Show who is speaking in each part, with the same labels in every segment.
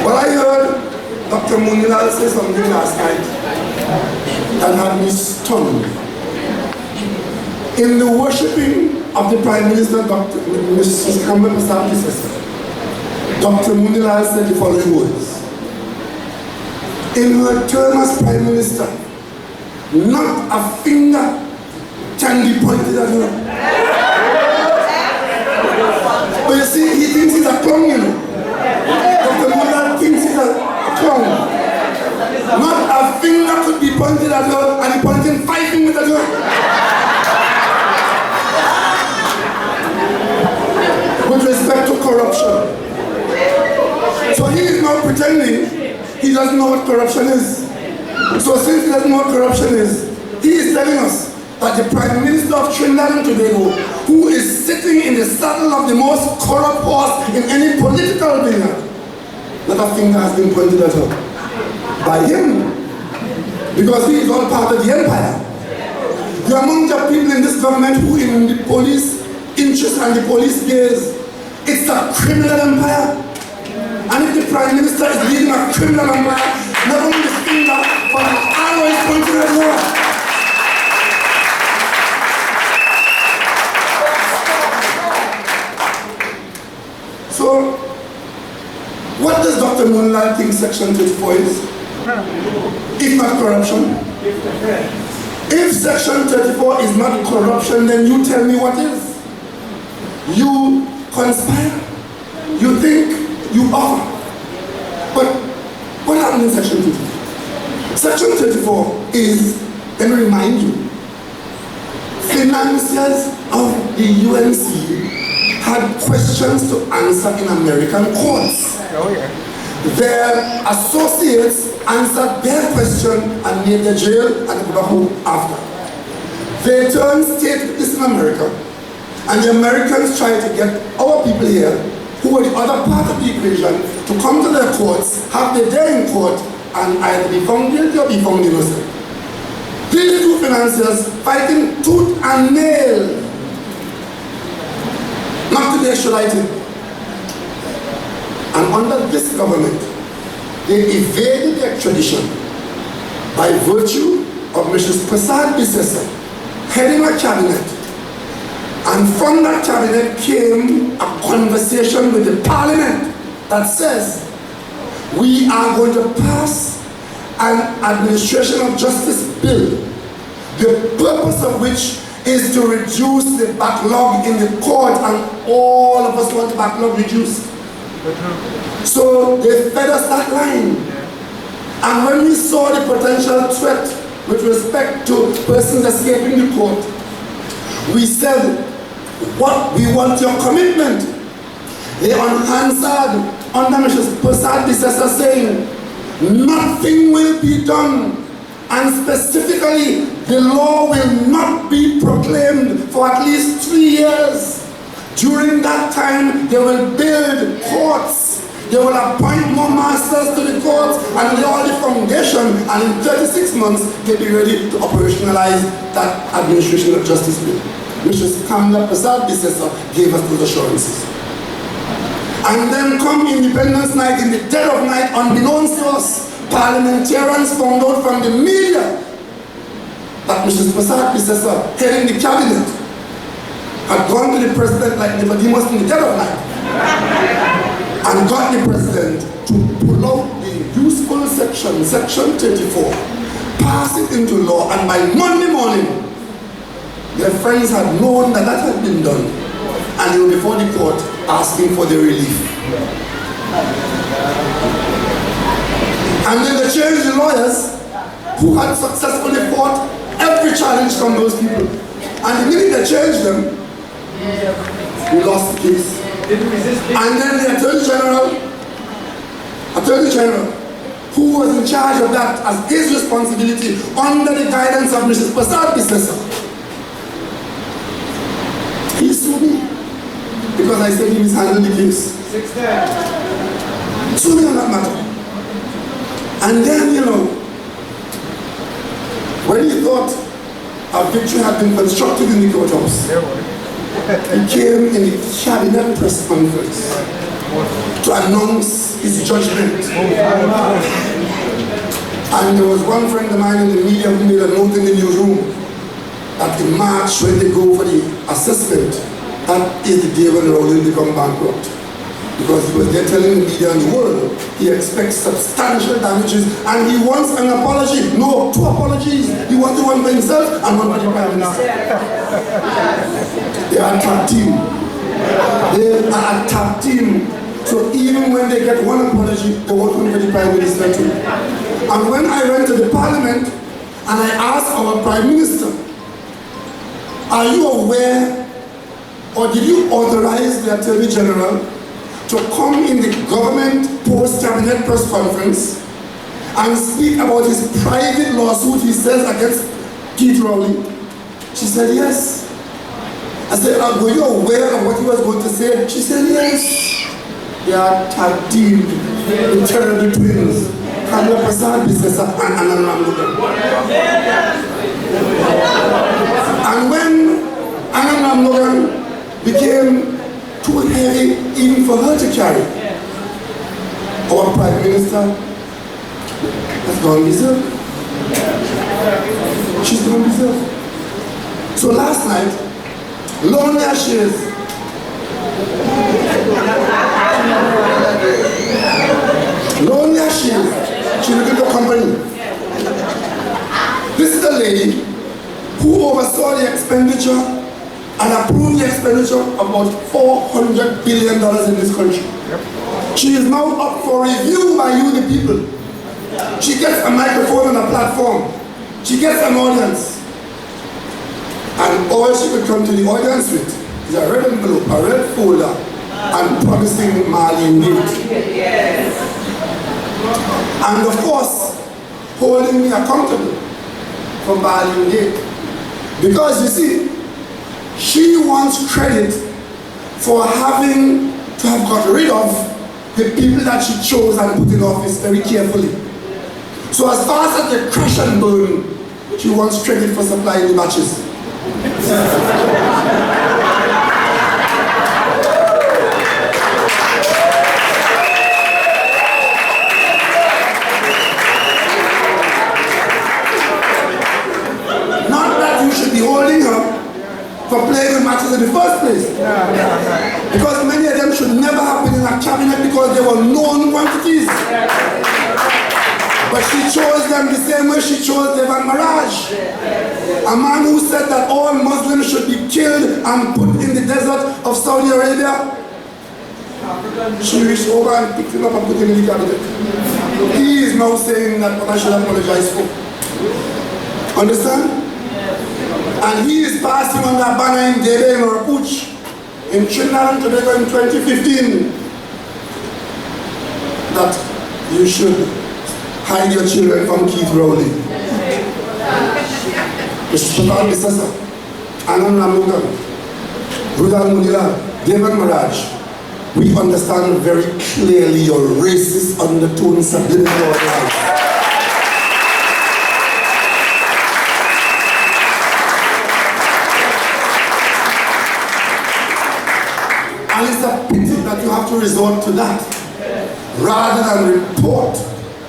Speaker 1: Well, I heard Dr. Munilal say something last night that had me stunned. In the worshipping of the Prime Minister, Mrs. Kamla Persad-Bissessar, Dr. Munilal said the following words. In her term as Prime Minister, not a finger can be pointed at her. But you see, he thinks he's a clown, you know. Dr. Munilal thinks he's a clown. Not a finger could be pointed at her, and he pointing 5 fingers at her. With respect to corruption. So he is now pretending he doesn't know what corruption is. So since he doesn't know what corruption is, he is telling us that the Prime Minister of Trinidad and Tobago, who is sitting in the saddle of the most corrupt horse in any political vineyard, not a finger has been pointed at her by him, because he is all part of the empire. You are among the people in this government who in the police interest and the police gaze, it's a criminal empire. And if the Prime Minister is leading a criminal empire, not only the finger, but the arrow is pointed at her. So, what does Dr. Munilal think Section 34 is? If not corruption? If Section 34 is not corruption, then you tell me what is. You conspire, you think, you offer. But what happened in Section 34? Section 34 is, let me remind you, financiers of the UNC had questions to answer in American courts.
Speaker 2: Oh, yeah.
Speaker 1: Their associates answered their question and made the jail and go home after. They turned state witness in America, and the Americans tried to get our people here, who were the other part of the equation, to come to their courts, have their day in court, and either be found guilty or be found innocent. These two financiers fighting tooth and nail, not to be extradited. And under this government, they evaded the extradition by virtue of Mrs. Persad-Bissessar heading a cabinet. And from that cabinet came a conversation with the parliament that says, we are going to pass an administration of justice bill, the purpose of which is to reduce the backlog in the court, and all of us want the backlog reduced. So they fed us that line. And when we saw the potential threat with respect to persons escaping the court, we said, what we want your commitment. They answered under Mrs. Persad-Bissessar saying, nothing will be done, and specifically the law will not be proclaimed for at least 3 years. During that time, they will build courts, they will appoint more masters to the courts, and lay all the foundation, and in 36 months they'll be ready to operationalize that administration of justice bill. Mrs. Kamla Persad-Bissessar gave us those assurances. And then come Independence Night, in the dead of night, unbeknownst to us, parliamentarians found out from the media that Mrs. Persad-Bissessar, heading the cabinet, had gone to the president like Nicodemus in the dead of night and got the president to pull out the useful section, Section 34, pass it into law, and by Monday morning, their friends had known that that had been done, and they were before the court asking for the relief. And then they changed the lawyers who had successfully fought every challenge from those people. And the minute they changed them, we lost the case. And then the Attorney General, who was in charge of that as his responsibility under the guidance of Mrs. Persad-Bissessar, he sued me because I said he mishandled the case. Sued me on that matter. And then, you know, when he thought a victory had been constructed in the courthouse, he came in the cabinet press conference to announce his judgment. And there was one friend of mine in the media who made a note in the newsroom that in March, when they go for the assessment, that is the day when Rowley will become bankrupt. Because he was there telling the media and the world he expects substantial damages and he wants an apology. No, 2 apologies. He wants one for himself and one for the Prime Minister. They are a tag team. They are a tag team. So even when they get one apology, they want one for the Prime Minister too. And when I went to the Parliament and I asked our Prime Minister, are you aware or did you authorize the Attorney General to come in the government post-cabinet press conference and speak about his private lawsuit he says against Keith Rowley? She said yes. I said, were you aware of what he was going to say? She said yes. They are tag team, the terrible twins, Kamla, Persad-Bissessar and Rowley. And when Rowley became too heavy even for her to carry, our Prime Minister has gone berserk. She's gone berserk. So last night, lonely as she is, she's looking for company. This is the lady who oversaw the expenditure and approved the expenditure of about $400 billion in this country. Yep. She is now up for review by you, the people. She gets a microphone and a platform. She gets an audience. And all she could come to the audience with is a red envelope, a red folder, and promising Mali and Yes. And of course, holding me accountable for Mali and Date. Because you see, she wants credit for having to have got rid of the people that she chose and put in office very carefully. So as fast as they crash and burn, she wants credit for supplying the matches. Not that you should be holding her for playing the matches in the first place. Because many of them should never have been in a cabinet because they were known quantities. But she chose them the same way she chose Devan Maraj. A man who said that all Muslims should be killed and put in the desert of Saudi Arabia. She reached over and picked him up and put him in the cabinet. He is now saying that what I should apologize for. Understand? And he is passing on that banner in Dede or Puch in Trinidad and Tobago in 2015 that you should hide your children from Keith Rowley. Persad-Bissessar, Anand Ramugan, Rudal Munila, Devan Maraj, we understand very clearly your racist undertones subliminal in your life. And it's a pity that you have to resort to that rather than report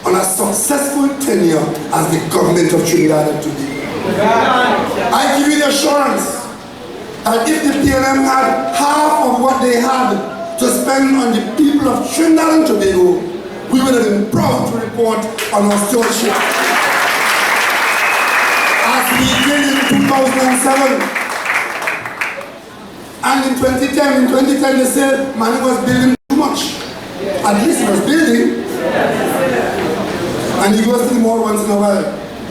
Speaker 1: on a successful tenure as the government of Trinidad and Tobago. I give you the assurance that if the PLM had half of what they had to spend on the people of Trinidad and Tobago, we would have been proud to report on our stewardship. As we did in 2007. And in 2010 they said Mani was building too much. At least he was building. And he goes to the mall once in a while.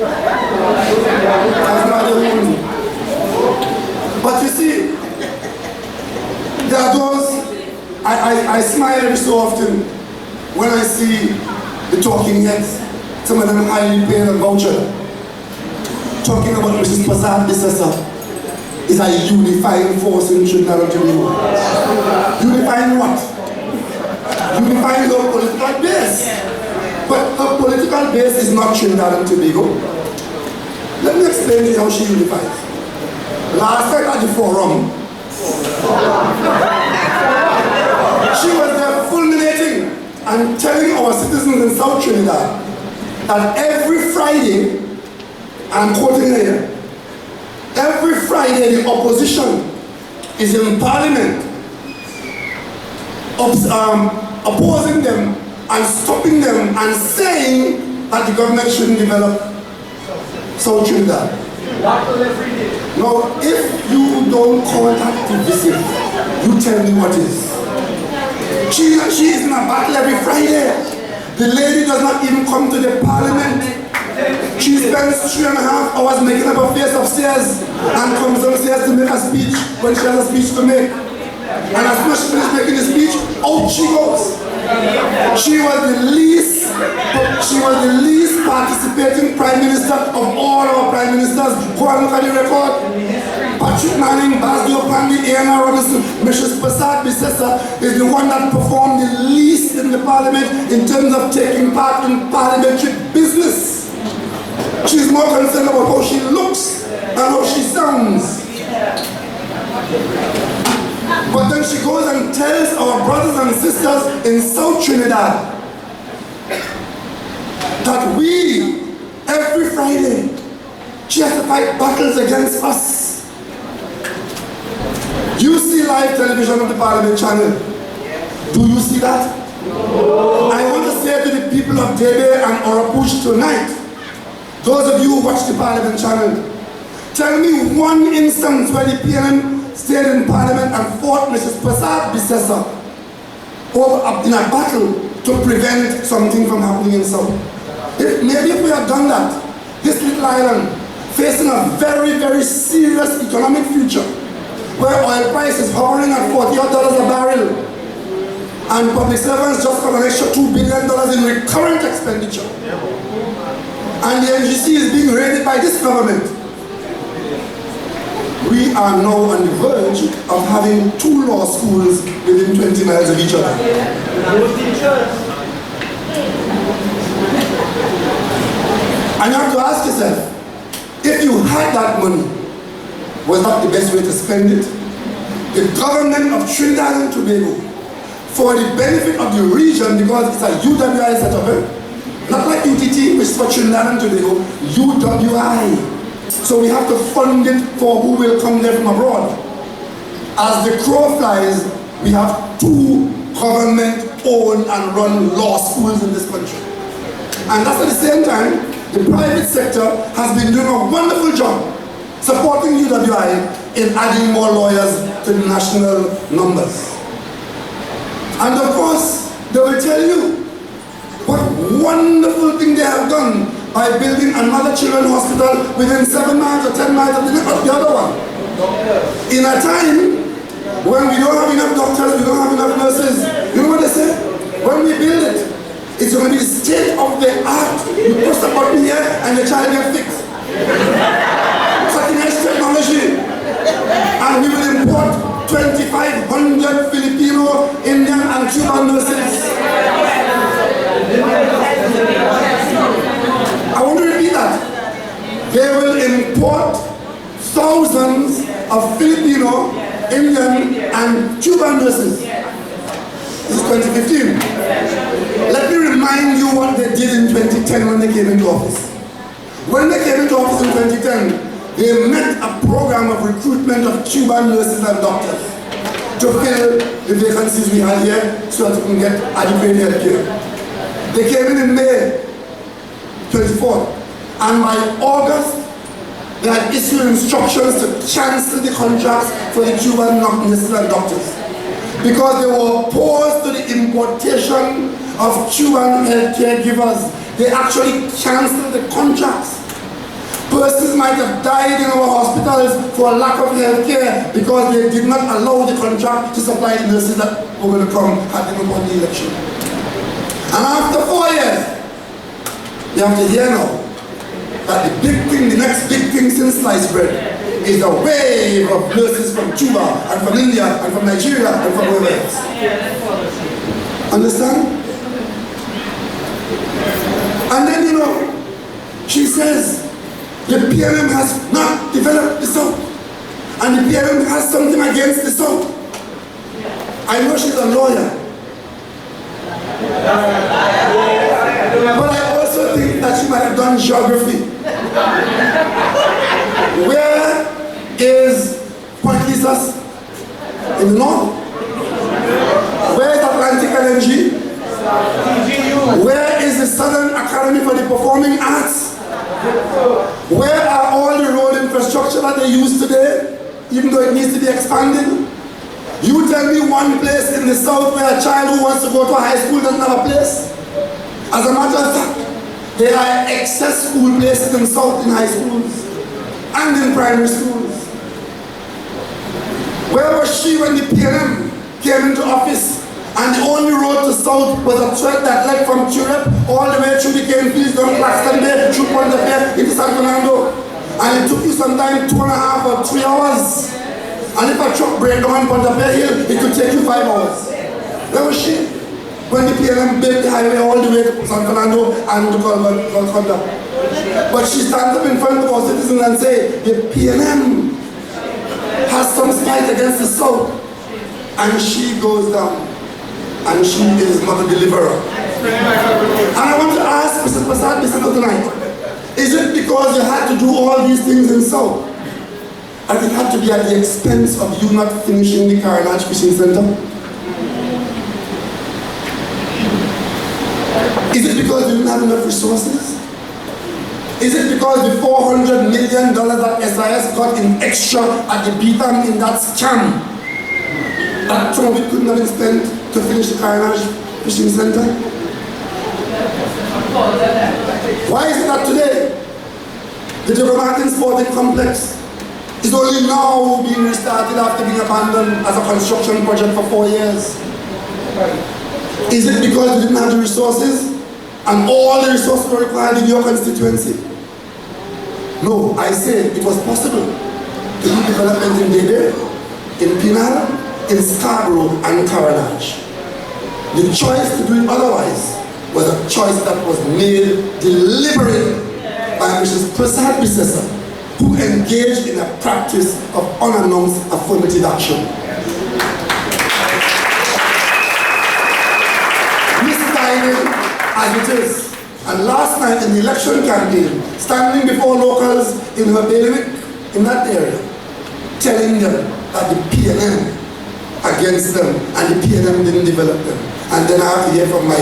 Speaker 1: That's not the only. But you see, there are those, I smile every so often when I see the talking heads, some of them highly paid and voucher, talking about Mrs. Persad-Bissessar is a unifying force in Trinidad and Tobago. Unifying what? Unifying the political base. But her political base is not Trinidad and Tobago. Let me explain to you how she unifies. Last night at the forum, she was there fulminating and telling our citizens in South Trinidad that every Friday, I'm quoting here, every Friday the opposition is in Parliament opposing them and stopping them and saying that the government shouldn't develop South Trinidad. Now, if you don't call that divisive, you tell me what is. She is in a battle every Friday. The lady does not even come to the Parliament. She spends 3.5 hours making up her face upstairs and comes downstairs to make a speech when she has a speech to make. And as soon as she finishes making the speech, out she goes. She was the least participating Prime Minister of all our Prime Ministers. Go and look at the record. Patrick Manning, Mt.D'or, Anna Robinson, Mrs. Persad-Bissessar is the one that performed the least in the Parliament in terms of taking part in parliamentary business. She's more concerned about how she looks and how she sounds. But then she goes and tells our brothers and sisters in South Trinidad that we, every Friday, she has to fight battles against us. You see live television on the Parliament channel. Do you see that? I want to say to the people of Debe and Orapush tonight, those of you who watch the Parliament channel, tell me one instance where the PNM stayed in Parliament and fought Mrs. Persad-Bissessar in a battle to prevent something from happening in South. Maybe if we had done that, this little island, facing a very, very serious economic future, where oil price is hovering at $40 a barrel, and public servants just got an extra $2 billion in recurrent expenditure, and the NGC is being raided by this government. We are now on the verge of having 2 law schools within 20 miles of each other. And you have to ask yourself, if you had that money, was that the best way to spend it? The government of Trinidad and Tobago, for the benefit of the region, because it's a UWI setup, not like UTT, which is for Trinidad and Tobago, UWI. So we have to fund it for who will come there from abroad. As the crow flies, we have 2 government-owned and run law schools in this country. And that's at the same time, the private sector has been doing a wonderful job supporting UWI in adding more lawyers to the national numbers. And of course, they will tell you what wonderful thing they have done by building another children's hospital within 7 miles or 10 miles of the other one. In a time when we don't have enough doctors, we don't have enough nurses, you know what they say? When we build it, it's going to be state of the art. You push the button here and the child gets fixed. Cutting edge technology. And we will import 2,500 Filipino, Indian and Cuban nurses. I want to repeat that. They will import thousands of Filipino, Indian, and Cuban nurses. This is 2015. Let me remind you what they did in 2010 when they came into office. When they came into office in 2010, they met a program of recruitment of Cuban nurses and doctors to fill the vacancies we had here so that we can get adequate health care. They came in May 24th, and by August, they had issued instructions to cancel the contracts for the Cuban nurses and doctors because they were opposed to the importation of Cuban healthcare givers. They actually canceled the contracts. Persons might have died in our hospitals for lack of health care because they did not allow the contract to supply the nurses that were going to come at the election. And after 4 years, you have to hear now that the big thing, the next big thing since sliced bread is a wave of nurses from Cuba and from India and from Nigeria and from wherever else. Understand? And then, you know, she says, the PNM has not developed the South, and the PNM has something against the South. I know she's a lawyer, But I also think that she might have done geography. Where is Point Jesus? In the north? Where is Atlantic LNG? Where is the Southern Academy for the Performing Arts? Where are all the road infrastructure that they use today, even though it needs to be expanded? You tell me one place in the south where a child who wants to go to a high school doesn't have a place? As a matter of fact, there are excess school places in south in high schools and in primary schools. Where was she when the PNM came into office and the only road to south was a thread that led from Turep all the way through the cane fields down Claxton Bay, through Point D'Or into San Fernando? And it took you sometimes 2.5 or 3 hours. And if a truck break down Point D'Or Hill, it could take you 5 hours. Where was she when the PNM built the highway all the way to San Fernando and to Golconda? But she stands up in front of our citizens and say, the PNM has some spite against the South. And she goes down. And she is not a deliverer. And I want to ask Mr. Persad-Bissessar tonight, is it because you had to do all these things in South? And it had to be at the expense of you not finishing the Carnage Fishing Center? Is it because you didn't have enough resources? Is it because the $400 million that SIS got in extra at the BTAM in that scam, that some of it couldn't have been spent to finish the Carnage Fishing Center? Why is it that today, the Jogo Martin Sporting Complex is only now being restarted after being abandoned as a construction project for 4 years? Is it because you didn't have the resources and all the resources were required in your constituency? No, I say it was possible to do development in Dede, in Pinal, in Scarborough and Carnage. The choice to do it otherwise was a choice that was made deliberately by Mrs. Persad-Bissessar, who engaged in a practice of unannounced affirmative action. Misguided as it is. And last night in the election campaign, standing before locals in her bailiwick in that area, telling them that the PNM against them and the PNM didn't develop them. And then I have to hear from my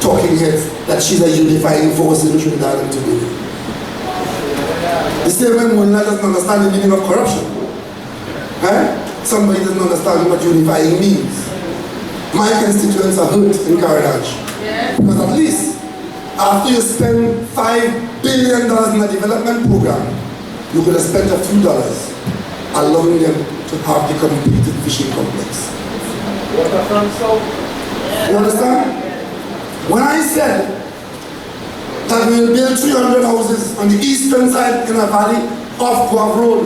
Speaker 1: talking heads that she's a unifying force in Trinidad and Tobago. The same way Mullah doesn't understand the meaning of corruption. Somebody doesn't understand what unifying means. My constituents are hurt in Carnage. Because at least after you spend $5 billion in a development program, you could have spent a few dollars allowing them to have the completed fishing complex. You understand? When I said that we will build 300 houses on the eastern side in a valley of Guav Road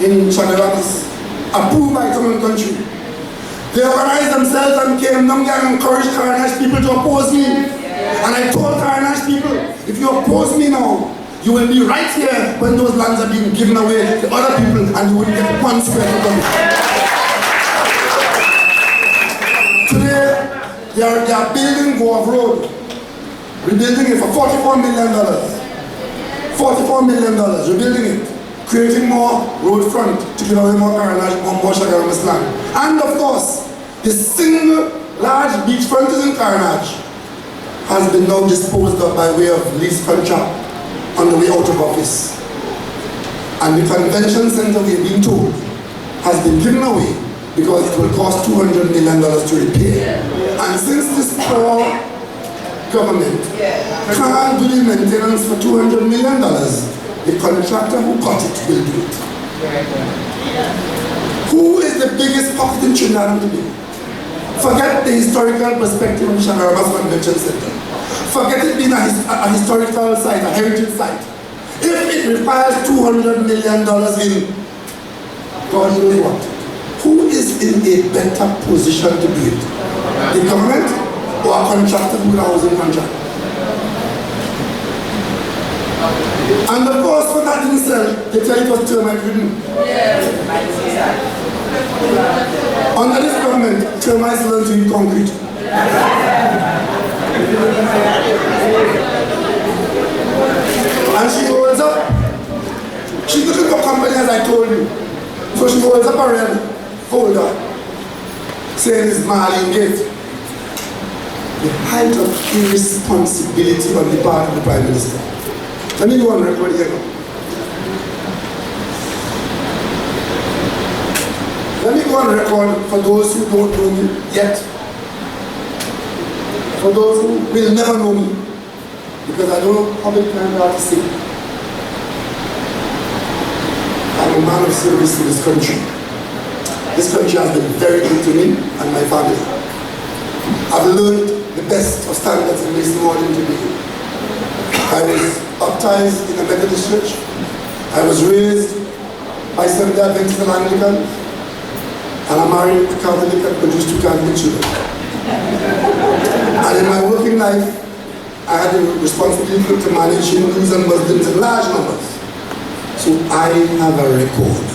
Speaker 1: in Chagaratis, approved by Common Country, they organized themselves and came down and encouraged Carnage people to oppose me. And I told Carnage people, if you oppose me now, you will be right here when those lands are being given away to other people and you wouldn't get 1 square foot of it. Today, they are building Guav Road, rebuilding it for $44 million. $44 million, rebuilding it, creating more road front to give away more Carnage, more Chagaramis land. And of course, the single large beachfront in Carnage has been now disposed of by way of lease contract on the way out of office. And the convention center, we've been told, has been given away because it will cost $200 million to repair. And since this poor government can't do the maintenance for $200 million, the contractor who got it will do it. Who is the biggest pocket in Trinidad today? Forget the historical perspective of the Chagaramas Convention Center. Forget it being a historical site, a heritage site. If it requires $200 million in God knows what, who is in a better position to do it? The government or a contractor with a housing contract? And of course, when that didn't sell, they tell it was termite ridden. Under this government, termites learn to eat concrete. And she holds up. She's looking for company, as I told you. So she holds up a red folder saying it's Marlene Gate. The height of irresponsibility on the part of the Prime Minister. Let me go on record here now. Let me go on record for those who don't know me yet. For those who will never know me. Because I don't know how many times I have to say. I'm a man of service to this country. This country has been very good to me and my family. I've learned the best of standards in this modern today. I was baptized in a Methodist church. I was raised by Seventh-day Adventist and Anglican. And I married a Catholic and produced 2 Catholic children. And in my working life, I had the responsibility to manage Hindus and Muslims in large numbers. So I have a record.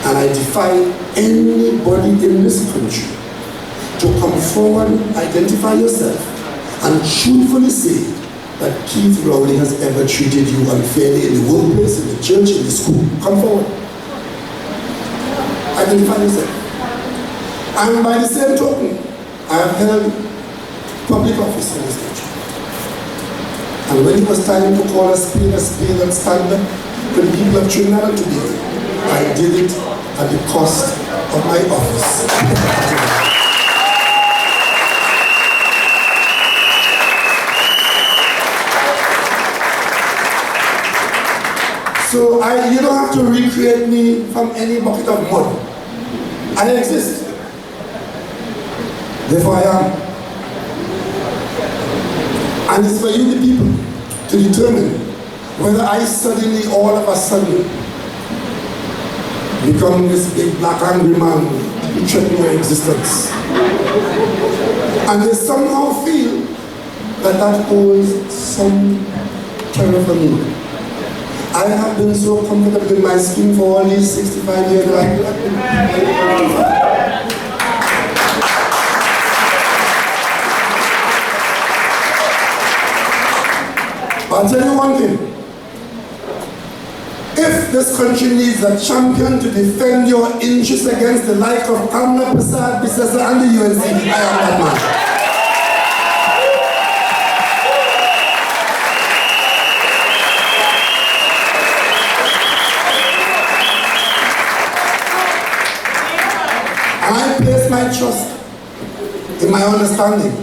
Speaker 1: And I defy anybody in this country to come forward, identify yourself, and truthfully say that Keith Rowley has ever treated you unfairly in the workplace, in the church, in the school. Come forward. Identify yourself. And by the same token, I have held public office in this country. And when it was time to call a spade and stand up to the people of Trinidad and Tobago, I did it at the cost of my office. So you don't have to recreate me from any bucket of mud. I exist. Therefore I am. And it's for you, the people, to determine whether I suddenly, all of a sudden, become this big black angry man who threatens your existence. And they somehow feel that that holds some terror for me. I have been so comfortable in my skin for all these 65 years that I've been I'll tell you one thing. If this country needs a champion to defend your interests against the like of Kamla, Persad-Bissessar and the UNC, I am that man. And I place my trust in my understanding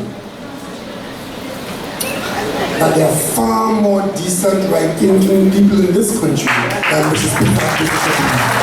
Speaker 1: that there are far more decent, right-thinking people in this country than Mrs. Persad-Bissessar.